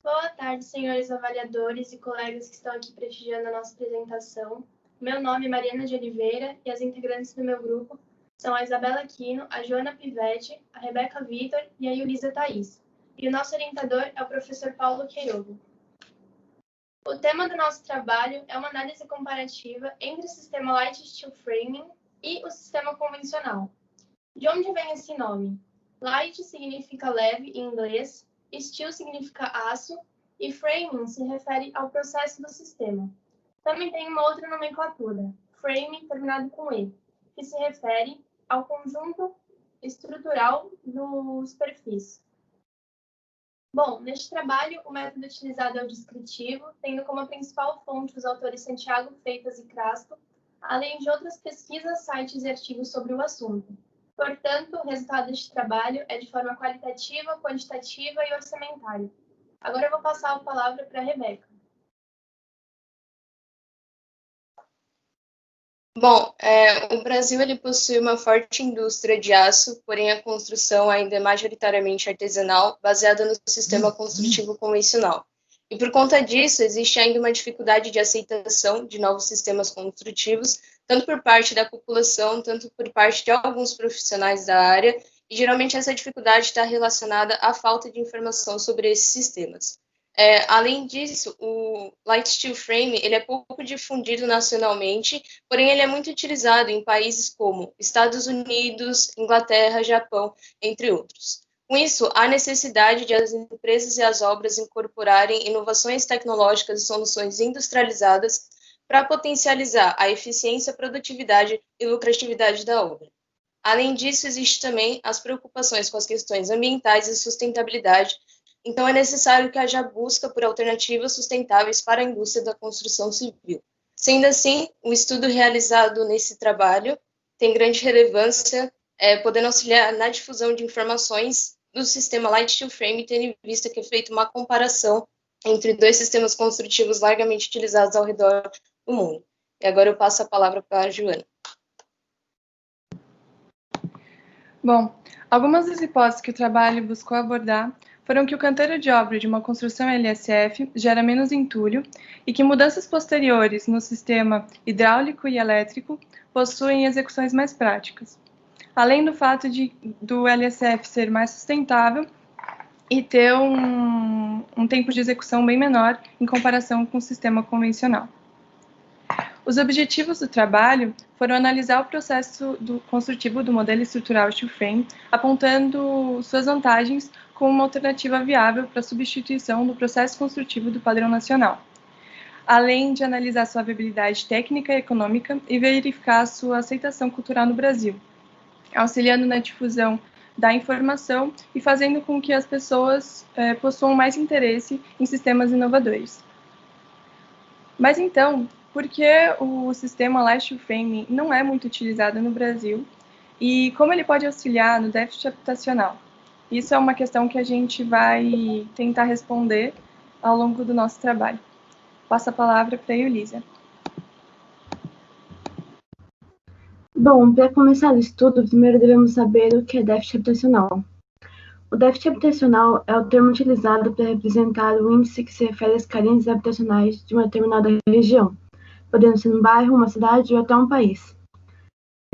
Boa tarde, senhores avaliadores e colegas que estão aqui prestigiando a nossa apresentação. Meu nome é Mariana de Oliveira e as integrantes do meu grupo são a Isabela Aquino, a Joana Pivetti, a Rebeca Vitor e a Yulisa Thaís. E o nosso orientador é o professor Paulo Queirogo. O tema do nosso trabalho é uma análise comparativa entre o sistema Light Steel Framing e o sistema convencional. De onde vem esse nome? Light significa leve em inglês, steel significa aço e framing se refere ao processo do sistema. Também tem uma outra nomenclatura, framing terminado com E, que se refere ao conjunto estrutural do superfície. Bom, neste trabalho, o método utilizado é o descritivo, tendo como principal fonte os autores Santiago, Freitas e Crasto, além de outras pesquisas, sites e artigos sobre o assunto. Portanto, o resultado deste trabalho é de forma qualitativa, quantitativa e orçamentária. Agora eu vou passar a palavra para a Rebeca. Bom, o Brasil ele possui uma forte indústria de aço, porém a construção ainda é majoritariamente artesanal, baseada no sistema construtivo convencional. E por conta disso, existe ainda uma dificuldade de aceitação de novos sistemas construtivos, tanto por parte da população, tanto por parte de alguns profissionais da área, e geralmente essa dificuldade está relacionada à falta de informação sobre esses sistemas. Além disso, o Light Steel Frame ele é pouco difundido nacionalmente, porém ele é muito utilizado em países como Estados Unidos, Inglaterra, Japão, entre outros. Com isso, há necessidade de as empresas e as obras incorporarem inovações tecnológicas e soluções industrializadas para potencializar a eficiência, produtividade e lucratividade da obra. Além disso, existe também as preocupações com as questões ambientais e sustentabilidade. Então, é necessário que haja busca por alternativas sustentáveis para a indústria da construção civil. Sendo assim, o estudo realizado nesse trabalho tem grande relevância, podendo auxiliar na difusão de informações do sistema Light Steel Frame, tendo em vista que é feita uma comparação entre dois sistemas construtivos largamente utilizados ao redor do mundo. E agora eu passo a palavra para a Joana. Bom, algumas das hipóteses que o trabalho buscou abordar foram que o canteiro de obra de uma construção LSF gera menos entulho e que mudanças posteriores no sistema hidráulico e elétrico possuem execuções mais práticas, além do fato do LSF ser mais sustentável e ter um tempo de execução bem menor em comparação com o sistema convencional. Os objetivos do trabalho foram analisar o processo construtivo do modelo estrutural Steel Frame, apontando suas vantagens como uma alternativa viável para a substituição do processo construtivo do padrão nacional, além de analisar sua viabilidade técnica e econômica e verificar sua aceitação cultural no Brasil, auxiliando na difusão da informação e fazendo com que as pessoas possuam mais interesse em sistemas inovadores. Mas então, por que o sistema Light Steel Frame não é muito utilizado no Brasil e como ele pode auxiliar no déficit habitacional? Isso é uma questão que a gente vai tentar responder ao longo do nosso trabalho. Passo a palavra para a Yulisa. Bom, para começar o estudo, primeiro devemos saber o que é déficit habitacional. O déficit habitacional é o termo utilizado para representar o índice que se refere às carências habitacionais de uma determinada região, podendo ser um bairro, uma cidade ou até um país.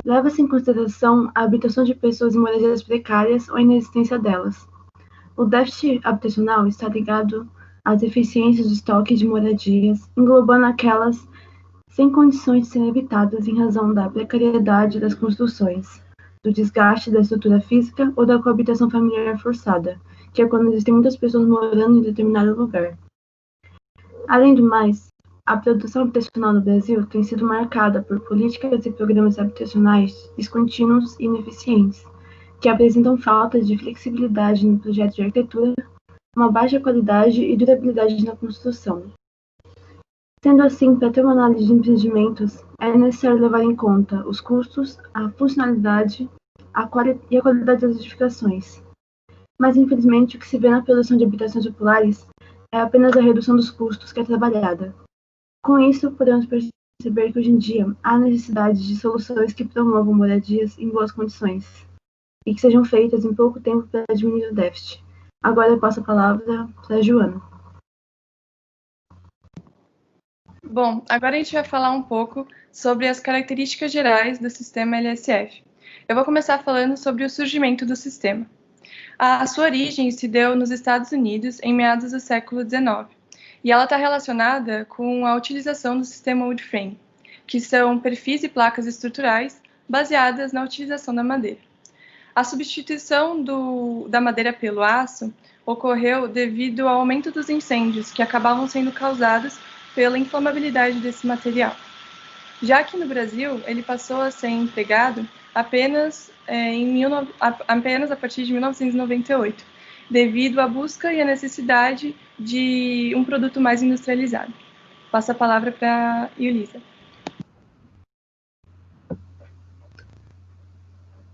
Leva-se em consideração a habitação de pessoas em moradias precárias ou a inexistência delas. O déficit habitacional está ligado às deficiências do estoque de moradias, englobando aquelas sem condições de serem habitadas em razão da precariedade das construções, do desgaste da estrutura física ou da coabitação familiar forçada, que é quando existem muitas pessoas morando em determinado lugar. Além do mais, a produção habitacional no Brasil tem sido marcada por políticas e programas habitacionais descontínuos e ineficientes, que apresentam falta de flexibilidade no projeto de arquitetura, uma baixa qualidade e durabilidade na construção. Sendo assim, para ter uma análise de empreendimentos, é necessário levar em conta os custos, a funcionalidade e a qualidade das edificações. Mas, infelizmente, o que se vê na produção de habitações populares é apenas a redução dos custos que é trabalhada. Com isso, podemos perceber que hoje em dia há necessidade de soluções que promovam moradias em boas condições e que sejam feitas em pouco tempo para diminuir o déficit. Agora eu passo a palavra para a Joana. Bom, agora a gente vai falar um pouco sobre as características gerais do sistema LSF. Eu vou começar falando sobre o surgimento do sistema. A sua origem se deu nos Estados Unidos em meados do século XIX, e ela está relacionada com a utilização do sistema wood frame, que são perfis e placas estruturais baseadas na utilização da madeira. A substituição da madeira pelo aço ocorreu devido ao aumento dos incêndios que acabavam sendo causados pela inflamabilidade desse material. Já que no Brasil ele passou a ser empregado apenas a partir de 1998, devido à busca e à necessidade de um produto mais industrializado. Passo a palavra para a Yulisa.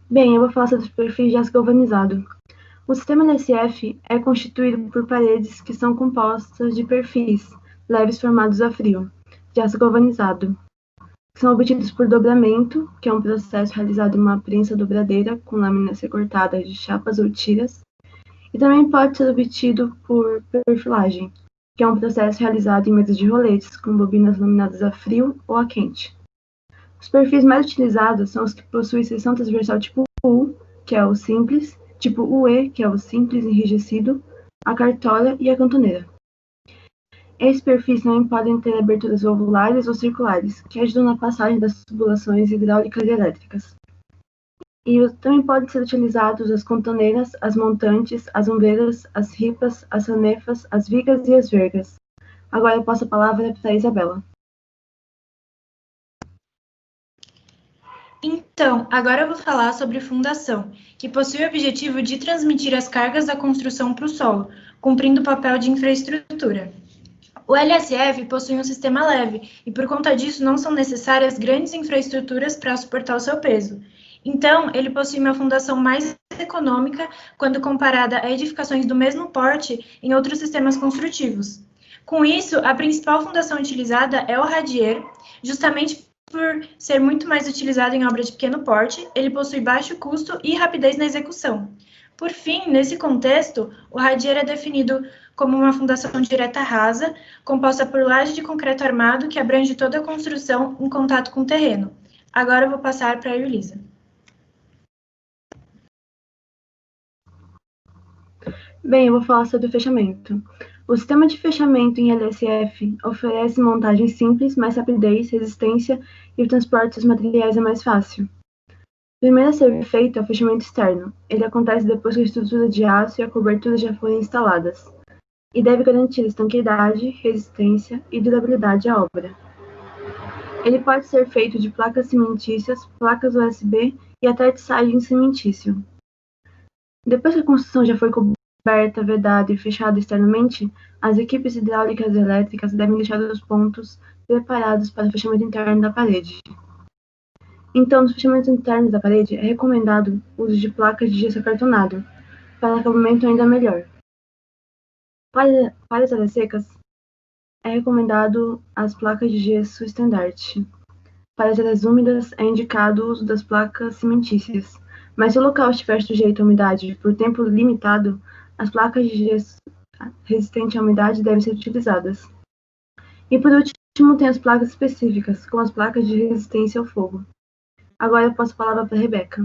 Bem, eu vou falar sobre os perfis de aço galvanizado. O sistema LSF é constituído por paredes que são compostas de perfis leves formados a frio, de aço galvanizado, que são obtidos por dobramento, que é um processo realizado em uma prensa dobradeira com lâminas recortadas de chapas ou tiras, e também pode ser obtido por perfilagem, que é um processo realizado em mesas de roletes com bobinas laminadas a frio ou a quente. Os perfis mais utilizados são os que possuem seção transversal tipo U, que é o simples, tipo UE, que é o simples enrijecido, a cartola e a cantoneira. Esses perfis também podem ter aberturas ovulares ou circulares, que ajudam na passagem das tubulações hidráulicas e elétricas. E também podem ser utilizados as contoneiras, as montantes, as ombreiras, as ripas, as sanefas, as vigas e as vergas. Agora eu passo a palavra para a Isabela. Então, agora eu vou falar sobre fundação, que possui o objetivo de transmitir as cargas da construção para o solo, cumprindo o papel de infraestrutura. O LSF possui um sistema leve e, por conta disso, não são necessárias grandes infraestruturas para suportar o seu peso. Então, ele possui uma fundação mais econômica quando comparada a edificações do mesmo porte em outros sistemas construtivos. Com isso, a principal fundação utilizada é o radier, justamente por ser muito mais utilizado em obra de pequeno porte, ele possui baixo custo e rapidez na execução. Por fim, nesse contexto, o radier é definido como uma fundação direta rasa, composta por laje de concreto armado que abrange toda a construção em contato com o terreno. Agora eu vou passar para a Yulisa. Bem, eu vou falar sobre o fechamento. O sistema de fechamento em LSF oferece montagens simples, mais rapidez, resistência e o transporte dos materiais é mais fácil. Primeiro a ser feito é o fechamento externo. Ele acontece depois que a estrutura de aço e a cobertura já forem instaladas, e deve garantir estanqueidade, resistência e durabilidade à obra. Ele pode ser feito de placas cimentícias, placas USB e até tissagem cimentício. Depois que a construção já foi coberta, vedada e fechada externamente, as equipes hidráulicas e elétricas devem deixar os pontos preparados para o fechamento interno da parede. Então, nos fechamentos internos da parede, é recomendado o uso de placas de gesso acartonado, para acabamento ainda melhor. Para as áreas secas, é recomendado as placas de gesso estandarte. Para as áreas úmidas, é indicado o uso das placas cimentícias. Mas se o local estiver sujeito à umidade por tempo limitado, as placas de gesso resistentes à umidade devem ser utilizadas. E por último, tem as placas específicas, como as placas de resistência ao fogo. Agora eu passo a palavra para a Rebeca.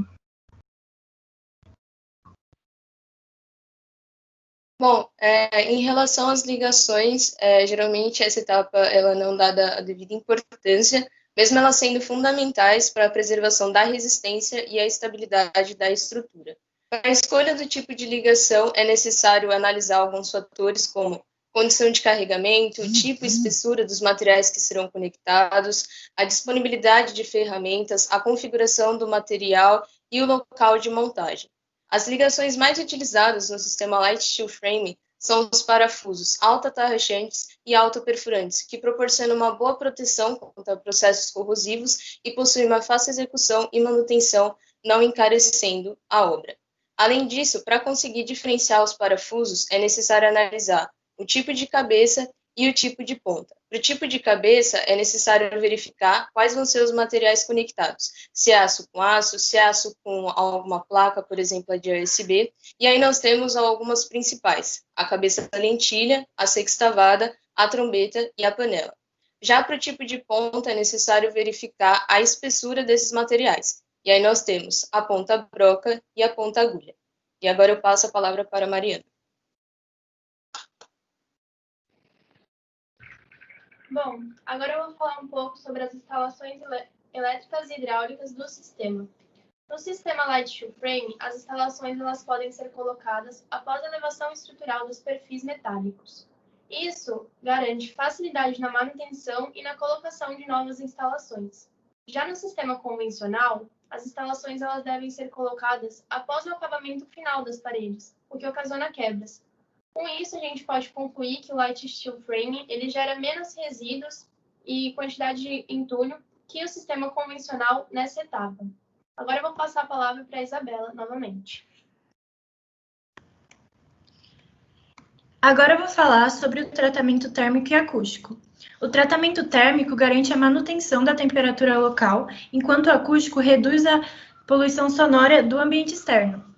Bom, em relação às ligações, geralmente essa etapa ela não é dada a devida importância, mesmo elas sendo fundamentais para a preservação da resistência e a estabilidade da estrutura. Para a escolha do tipo de ligação, é necessário analisar alguns fatores como condição de carregamento, tipo e espessura dos materiais que serão conectados, a disponibilidade de ferramentas, a configuração do material e o local de montagem. As ligações mais utilizadas no sistema Light Steel Frame são os parafusos alta-tarraxantes e alta-perfurantes, que proporcionam uma boa proteção contra processos corrosivos e possuem uma fácil execução e manutenção, não encarecendo a obra. Além disso, para conseguir diferenciar os parafusos, é necessário analisar o tipo de cabeça e o tipo de ponta. Para o tipo de cabeça, é necessário verificar quais vão ser os materiais conectados, se é aço, se é aço com alguma placa, por exemplo, a de USB, e aí nós temos algumas principais, a cabeça da lentilha, a sextavada, a trombeta e a panela. Já para o tipo de ponta, é necessário verificar a espessura desses materiais. E aí nós temos a ponta broca e a ponta agulha. E agora eu passo a palavra para a Mariana. Bom, agora eu vou falar um pouco sobre as instalações elétricas e hidráulicas do sistema. No sistema Light Steel Frame, as instalações elas podem ser colocadas após a elevação estrutural dos perfis metálicos. Isso garante facilidade na manutenção e na colocação de novas instalações. Já no sistema convencional, as instalações elas devem ser colocadas após o acabamento final das paredes, o que ocasiona quebras. Com isso, a gente pode concluir que o Light Steel Frame ele gera menos resíduos e quantidade de entulho que o sistema convencional nessa etapa. Agora eu vou passar a palavra para a Isabela novamente. Agora eu vou falar sobre o tratamento térmico e acústico. O tratamento térmico garante a manutenção da temperatura local, enquanto o acústico reduz a poluição sonora do ambiente externo.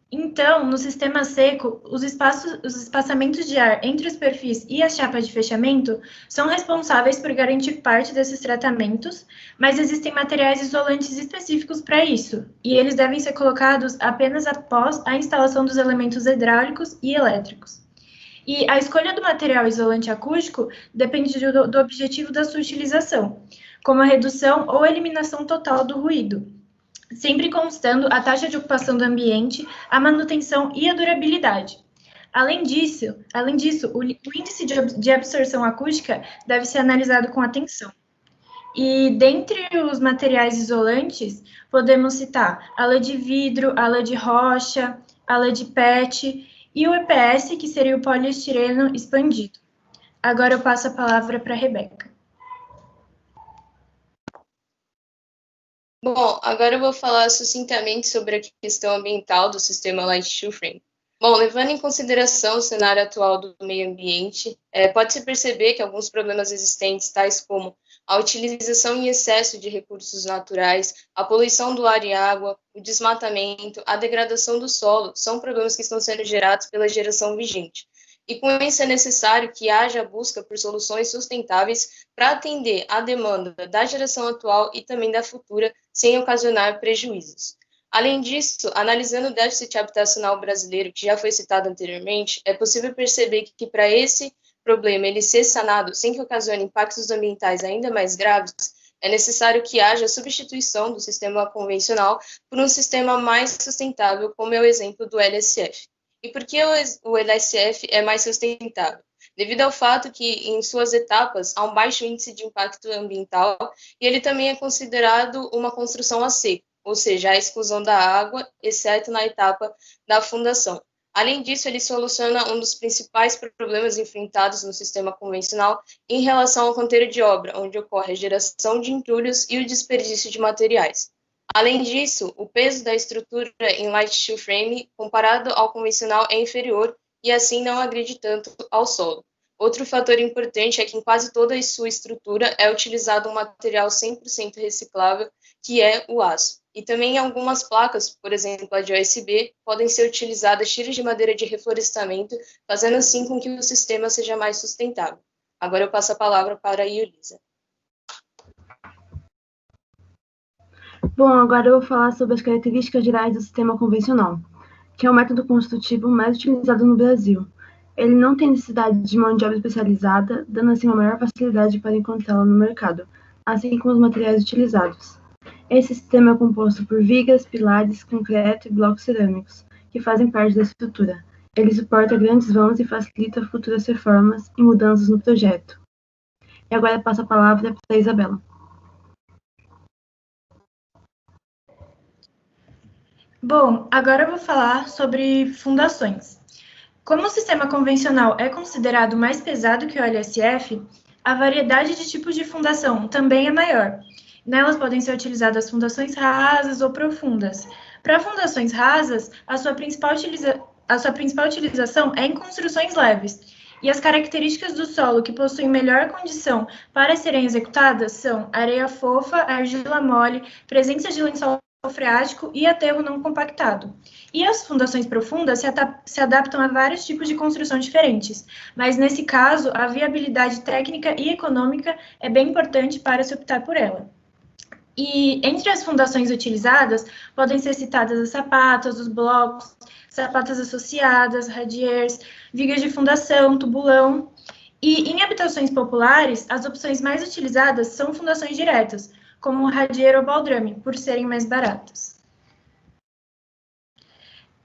Então, no sistema seco, os espaçamentos de ar entre os perfis e as chapas de fechamento são responsáveis por garantir parte desses tratamentos, mas existem materiais isolantes específicos para isso, e eles devem ser colocados apenas após a instalação dos elementos hidráulicos e elétricos. E a escolha do material isolante acústico depende do objetivo da sua utilização, como a redução ou eliminação total do ruído, sempre constando a taxa de ocupação do ambiente, a manutenção e a durabilidade. Além disso, o índice de absorção acústica deve ser analisado com atenção. E dentre os materiais isolantes, podemos citar a lã de vidro, a lã de rocha, a lã de PET e o EPS, que seria o poliestireno expandido. Agora eu passo a palavra para a Rebeca. Bom, agora eu vou falar sucintamente sobre a questão ambiental do sistema Light Steel Frame. Bom, levando em consideração o cenário atual do meio ambiente, pode-se perceber que alguns problemas existentes, tais como a utilização em excesso de recursos naturais, a poluição do ar e água, o desmatamento, a degradação do solo, são problemas que estão sendo gerados pela geração vigente. E com isso é necessário que haja busca por soluções sustentáveis para atender à demanda da geração atual e também da futura, sem ocasionar prejuízos. Além disso, analisando o déficit habitacional brasileiro, que já foi citado anteriormente, é possível perceber que para esse problema ele ser sanado sem que ocasione impactos ambientais ainda mais graves, é necessário que haja a substituição do sistema convencional por um sistema mais sustentável, como é o exemplo do LSF. E por que o LSF é mais sustentável? Devido ao fato que, em suas etapas, há um baixo índice de impacto ambiental e ele também é considerado uma construção a seco, ou seja, a exclusão da água, exceto na etapa da fundação. Além disso, ele soluciona um dos principais problemas enfrentados no sistema convencional em relação ao canteiro de obra, onde ocorre a geração de entulhos e o desperdício de materiais. Além disso, o peso da estrutura em Light Steel Frame, comparado ao convencional, é inferior e assim não agride tanto ao solo. Outro fator importante é que em quase toda a sua estrutura é utilizado um material 100% reciclável, que é o aço. E também em algumas placas, por exemplo, a de OSB, podem ser utilizadas tiras de madeira de reflorestamento, fazendo assim com que o sistema seja mais sustentável. Agora eu passo a palavra para a Iulisa. Bom, agora eu vou falar sobre as características gerais do sistema convencional, que é o método construtivo mais utilizado no Brasil. Ele não tem necessidade de mão de obra especializada, dando assim uma maior facilidade para encontrá-la no mercado, assim como os materiais utilizados. Esse sistema é composto por vigas, pilares, concreto e blocos cerâmicos, que fazem parte da estrutura. Ele suporta grandes vãos e facilita futuras reformas e mudanças no projeto. E agora eu passo a palavra para a Isabela. Bom, agora eu vou falar sobre fundações. Como o sistema convencional é considerado mais pesado que o LSF, a variedade de tipos de fundação também é maior. Nelas podem ser utilizadas fundações rasas ou profundas. Para fundações rasas, a sua principal utilização é em construções leves, e as características do solo que possuem melhor condição para serem executadas são areia fofa, argila mole, presença de lençol freático e aterro não compactado. E as fundações profundas se adaptam a vários tipos de construção diferentes, mas nesse caso, a viabilidade técnica e econômica é bem importante para se optar por ela. E entre as fundações utilizadas, podem ser citadas as sapatas, os blocos, sapatas associadas, radiers, vigas de fundação, tubulão. E em habitações populares, as opções mais utilizadas são fundações diretas, como o radier ou baldrame, por serem mais baratas.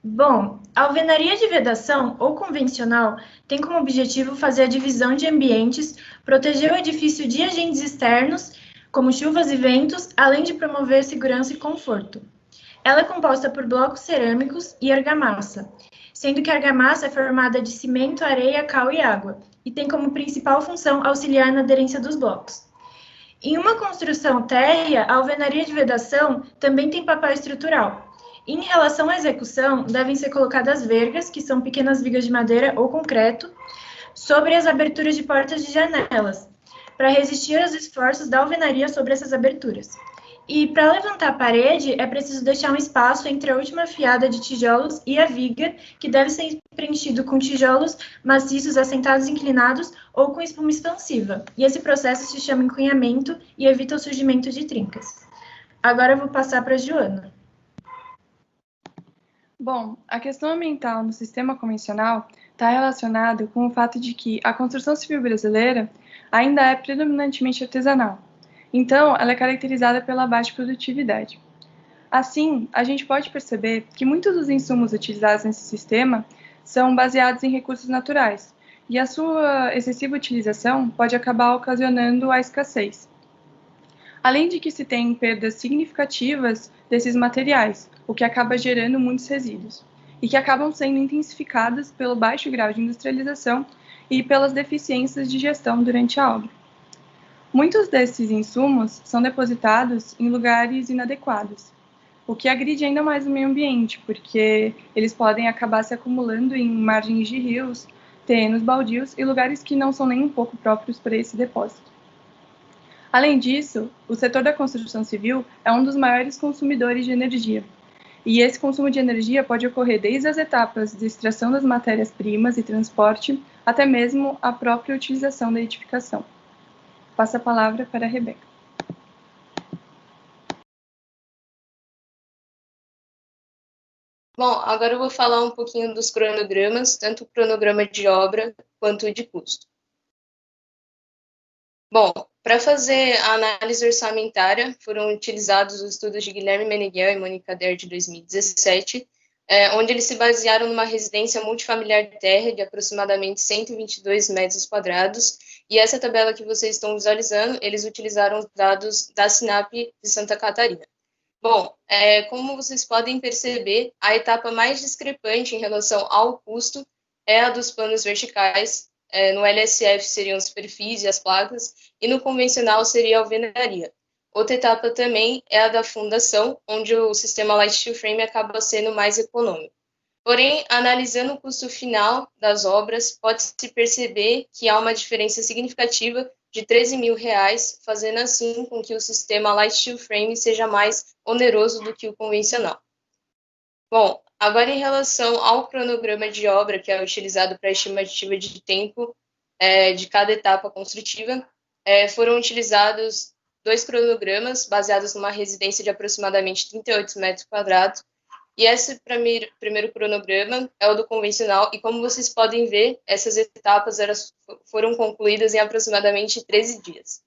Bom, a alvenaria de vedação, ou convencional, tem como objetivo fazer a divisão de ambientes, proteger o edifício de agentes externos, como chuvas e ventos, além de promover segurança e conforto. Ela é composta por blocos cerâmicos e argamassa, sendo que a argamassa é formada de cimento, areia, cal e água, e tem como principal função auxiliar na aderência dos blocos. Em uma construção térrea, a alvenaria de vedação também tem papel estrutural. Em relação à execução, devem ser colocadas vergas, que são pequenas vigas de madeira ou concreto, sobre as aberturas de portas de janelas, para resistir aos esforços da alvenaria sobre essas aberturas. E para levantar a parede, é preciso deixar um espaço entre a última fiada de tijolos e a viga, que deve ser preenchido com tijolos maciços assentados inclinados ou com espuma expansiva. E esse processo se chama encunhamento e evita o surgimento de trincas. Agora eu vou passar para a Joana. Bom, a questão ambiental no sistema convencional está relacionada com o fato de que a construção civil brasileira ainda é predominantemente artesanal. Então, ela é caracterizada pela baixa produtividade. Assim, a gente pode perceber que muitos dos insumos utilizados nesse sistema são baseados em recursos naturais, e a sua excessiva utilização pode acabar ocasionando a escassez. Além de que se tem perdas significativas desses materiais, o que acaba gerando muitos resíduos, e que acabam sendo intensificados pelo baixo grau de industrialização e pelas deficiências de gestão durante a obra. Muitos desses insumos são depositados em lugares inadequados, o que agride ainda mais o meio ambiente, porque eles podem acabar se acumulando em margens de rios, terrenos baldios e lugares que não são nem um pouco próprios para esse depósito. Além disso, o setor da construção civil é um dos maiores consumidores de energia, e esse consumo de energia pode ocorrer desde as etapas de extração das matérias-primas e transporte, até mesmo a própria utilização da edificação. Passo a palavra para a Rebeca. Bom, agora eu vou falar um pouquinho dos cronogramas, tanto o cronograma de obra quanto o de custo. Bom, para fazer a análise orçamentária, foram utilizados os estudos de Guilherme Meneghel e Mônica Der de 2017, onde eles se basearam numa residência multifamiliar de terra de aproximadamente 122 metros quadrados, e essa tabela que vocês estão visualizando, eles utilizaram os dados da SINAP de Santa Catarina. Bom, como vocês podem perceber, a etapa mais discrepante em relação ao custo é a dos planos verticais. No LSF seriam os perfis e as placas, e no convencional seria a alvenaria. Outra etapa também é a da fundação, onde o sistema Light Steel Frame acaba sendo mais econômico. Porém, analisando o custo final das obras, pode-se perceber que há uma diferença significativa de R$13 mil, fazendo assim com que o sistema Light Steel Frame seja mais oneroso do que o convencional. Bom, agora em relação ao cronograma de obra, que é utilizado para a estimativa de tempo de cada etapa construtiva, foram utilizados 2 cronogramas baseados numa residência de aproximadamente 38 metros quadrados, e esse primeiro cronograma é o do convencional, e como vocês podem ver, essas etapas foram concluídas em aproximadamente 13 dias.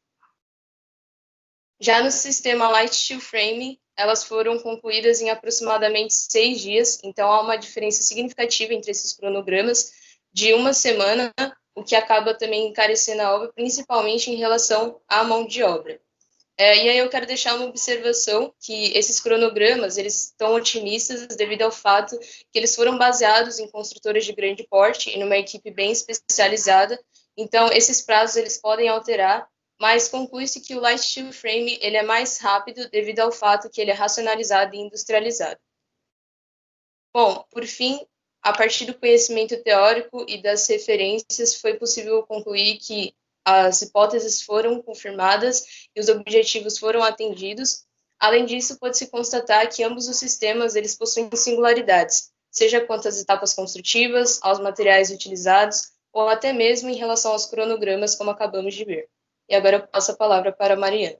Já no sistema Light Steel Frame, elas foram concluídas em aproximadamente 6 dias, então há uma diferença significativa entre esses cronogramas de uma semana, o que acaba também encarecendo a obra, principalmente em relação à mão de obra. E aí eu quero deixar uma observação que esses cronogramas, eles estão otimistas devido ao fato que eles foram baseados em construtores de grande porte e numa equipe bem especializada, então esses prazos eles podem alterar, mas conclui-se que o Light Steel Frame ele é mais rápido devido ao fato que ele é racionalizado e industrializado. Bom, por fim, a partir do conhecimento teórico e das referências, foi possível concluir que as hipóteses foram confirmadas e os objetivos foram atendidos. Além disso, pode-se constatar que ambos os sistemas eles possuem singularidades, seja quanto às etapas construtivas, aos materiais utilizados, ou até mesmo em relação aos cronogramas, como acabamos de ver. E agora eu passo a palavra para a Mariana.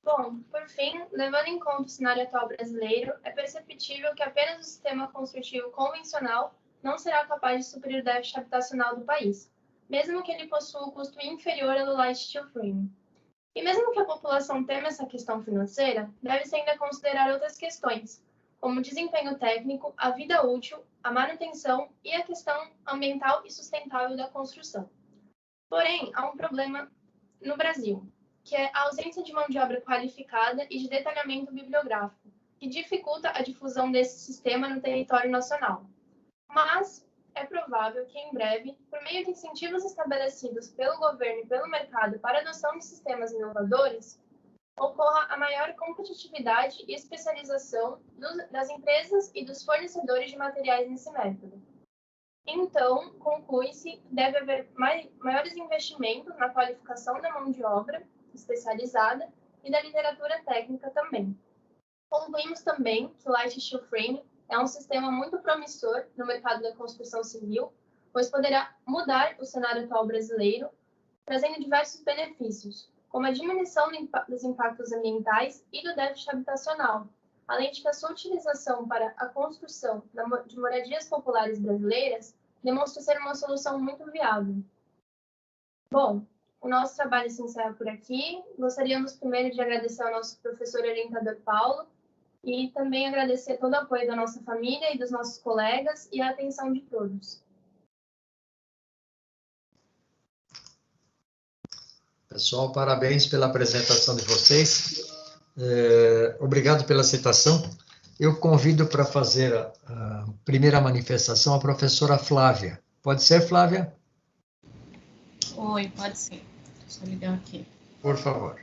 Bom, por fim, levando em conta o cenário atual brasileiro, é perceptível que apenas o sistema construtivo convencional não será capaz de suprir o déficit habitacional do país, mesmo que ele possua um custo inferior ao do Light Steel Frame. E mesmo que a população tema essa questão financeira, deve-se ainda considerar outras questões, como o desempenho técnico, a vida útil, a manutenção e a questão ambiental e sustentável da construção. Porém, há um problema no Brasil, que é a ausência de mão de obra qualificada e de detalhamento bibliográfico, que dificulta a difusão desse sistema no território nacional. Mas é provável que, em breve, por meio de incentivos estabelecidos pelo governo e pelo mercado para a adoção de sistemas inovadores, ocorra a maior competitividade e especialização das empresas e dos fornecedores de materiais nesse método. Então, conclui-se que deve haver maiores investimentos na qualificação da mão de obra especializada e da literatura técnica também. Concluímos também que o Light Steel Frame é um sistema muito promissor no mercado da construção civil, pois poderá mudar o cenário atual brasileiro, trazendo diversos benefícios, como a diminuição dos impactos ambientais e do déficit habitacional, além de que a sua utilização para a construção de moradias populares brasileiras demonstra ser uma solução muito viável. Bom, o nosso trabalho se encerra por aqui. Gostaríamos primeiro de agradecer ao nosso professor orientador Paulo e também agradecer todo o apoio da nossa família e dos nossos colegas e a atenção de todos. Pessoal, parabéns pela apresentação de vocês. Obrigado pela citação. Eu convido para fazer a primeira manifestação a professora Flávia. Pode ser, Flávia? Oi, pode sim. Deixa eu ligar aqui. Por favor.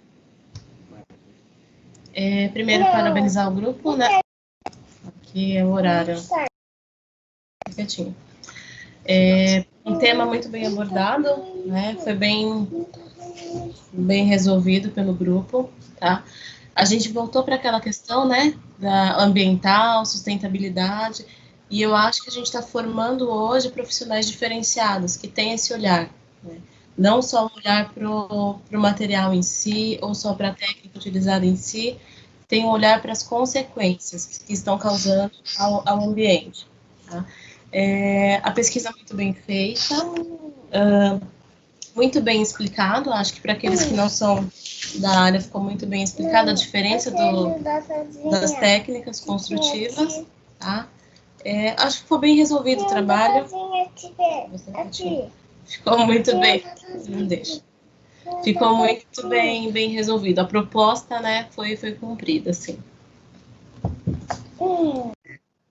Primeiro, parabenizar o grupo, né? Aqui é o horário. Quietinho. Um tema muito bem abordado, né? Foi bem resolvido pelo grupo, tá? A gente voltou para aquela questão, né, da ambiental, sustentabilidade, e eu acho que a gente está formando hoje profissionais diferenciados, que têm esse olhar, né? Não só um olhar para o material em si, ou só para a técnica utilizada em si, tem um olhar para as consequências que estão causando ao ambiente, tá? A pesquisa é muito bem feita, muito bem explicado, acho que para aqueles que não são da área ficou muito bem explicada a diferença das técnicas construtivas, tá? Acho que ficou bem resolvido o trabalho. Ficou muito bem, não deixa. Ficou muito bem resolvido. A proposta, né, foi cumprida, sim.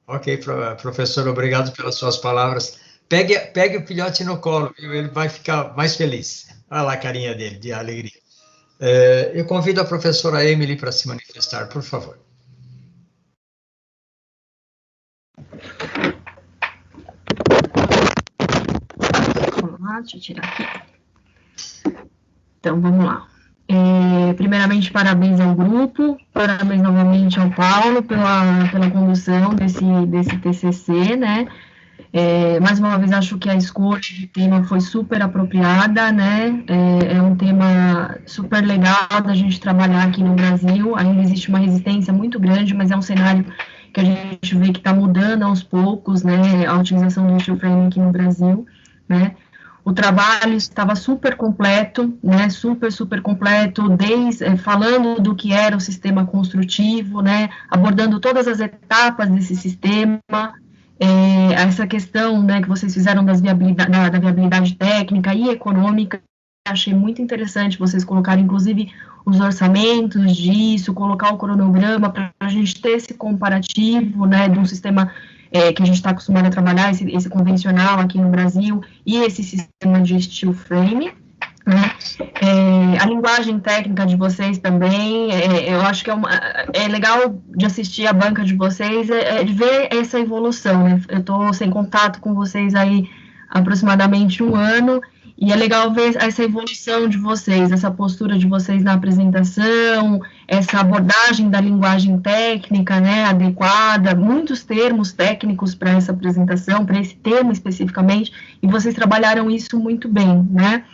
Ok, professor, obrigado pelas suas palavras. Pegue o filhote no colo, viu? Ele vai ficar mais feliz. Olha lá a carinha dele, de alegria. Eu convido a professora Emily para se manifestar, por favor. Deixa eu tirar aqui. Então, vamos lá. Primeiramente, parabéns ao grupo, parabéns novamente ao Paulo pela condução desse TCC, né? Mais uma vez, acho que a escolha de tema foi super apropriada, né? É um tema super legal da gente trabalhar aqui no Brasil. Ainda existe uma resistência muito grande, mas é um cenário que a gente vê que está mudando aos poucos, né? A utilização do steel frame aqui no Brasil, né? O trabalho estava super completo, né? Super completo, falando do que era o sistema construtivo, né? Abordando todas as etapas desse sistema. Essa questão, né, que vocês fizeram da viabilidade técnica e econômica, achei muito interessante vocês colocarem, inclusive, os orçamentos disso, colocar o cronograma para a gente ter esse comparativo, né, de um sistema que a gente está acostumado a trabalhar, esse convencional aqui no Brasil, e esse sistema de steel frame, né? A linguagem técnica de vocês também, eu acho que é legal de assistir a banca de vocês, de ver essa evolução, né? Eu estou sem contato com vocês aí aproximadamente 1 ano, E é legal ver essa evolução de vocês, essa postura de vocês na apresentação, essa abordagem da linguagem técnica, né, adequada, muitos termos técnicos para essa apresentação, para esse tema especificamente, e vocês trabalharam isso muito bem, né?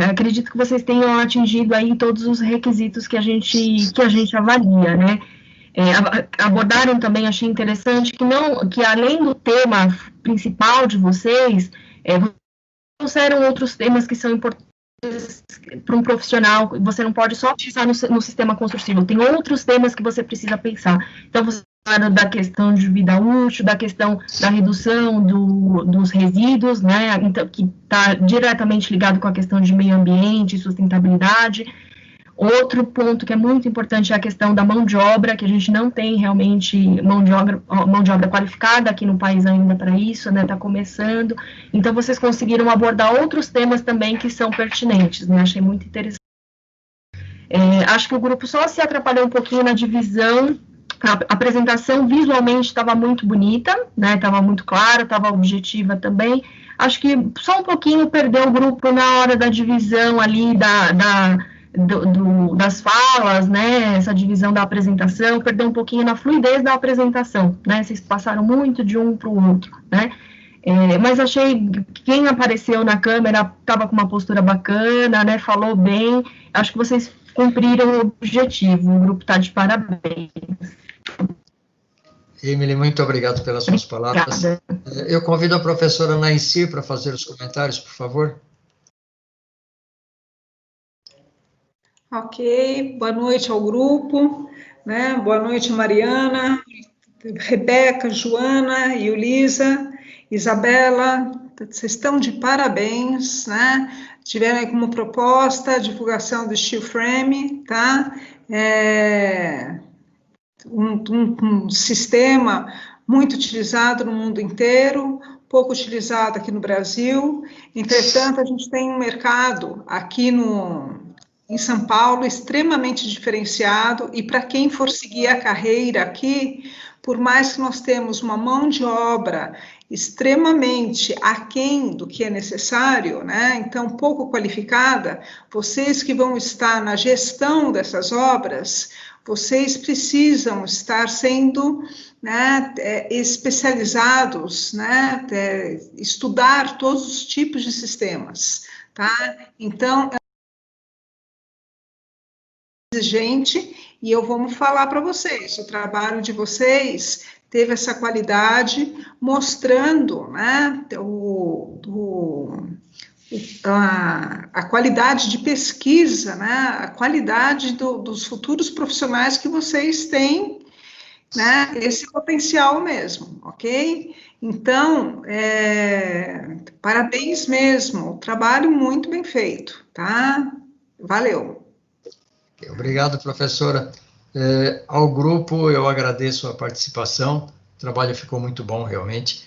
Acredito que vocês tenham atingido aí todos os requisitos que a gente avalia, né? Abordaram também, achei interessante, que além do tema principal de vocês, trouxeram outros temas que são importantes para um profissional. Você não pode só pensar no sistema construtivo, tem outros temas que você precisa pensar. Então, você falaram da questão de vida útil, da questão da redução dos resíduos, né, então, que está diretamente ligado com a questão de meio ambiente e sustentabilidade. Outro ponto que é muito importante é a questão da mão de obra, que a gente não tem realmente mão de obra qualificada aqui no país ainda para isso, né, está começando. Então, vocês conseguiram abordar outros temas também que são pertinentes, né, achei muito interessante. Acho que o grupo só se atrapalhou um pouquinho na divisão. A apresentação visualmente estava muito bonita, né, estava muito clara, estava objetiva também. Acho que só um pouquinho perdeu o grupo na hora da divisão ali das falas, né, essa divisão da apresentação, perdeu um pouquinho na fluidez da apresentação, né, vocês passaram muito de um para o outro, né, mas achei que quem apareceu na câmera estava com uma postura bacana, né, falou bem, acho que vocês cumpriram o objetivo, o grupo está de parabéns. Emily, muito obrigado pelas suas palavras. Eu convido a professora Nancy para fazer os comentários, por favor. Ok, boa noite ao grupo, né? Boa noite, Mariana, Rebeca, Joana, Yulisa, Isabela, vocês estão de parabéns, né? Tiveram aí como proposta a divulgação do Steel Frame, tá? Um sistema muito utilizado no mundo inteiro, pouco utilizado aqui no Brasil. Entretanto, a gente tem um mercado aqui em São Paulo extremamente diferenciado, e para quem for seguir a carreira aqui, por mais que nós temos uma mão de obra extremamente aquém do que é necessário, né? Então pouco qualificada, vocês que vão estar na gestão dessas obras, vocês precisam estar sendo, né, especializados, né, estudar todos os tipos de sistemas, tá? Então, exigente, e eu vou falar para vocês, o trabalho de vocês teve essa qualidade, mostrando, né, a qualidade de pesquisa, né, a qualidade dos futuros profissionais que vocês têm, né, esse potencial mesmo, ok? Então, parabéns mesmo, trabalho muito bem feito, tá? Valeu. Obrigado, professora. Ao grupo, eu agradeço a participação, o trabalho ficou muito bom, realmente.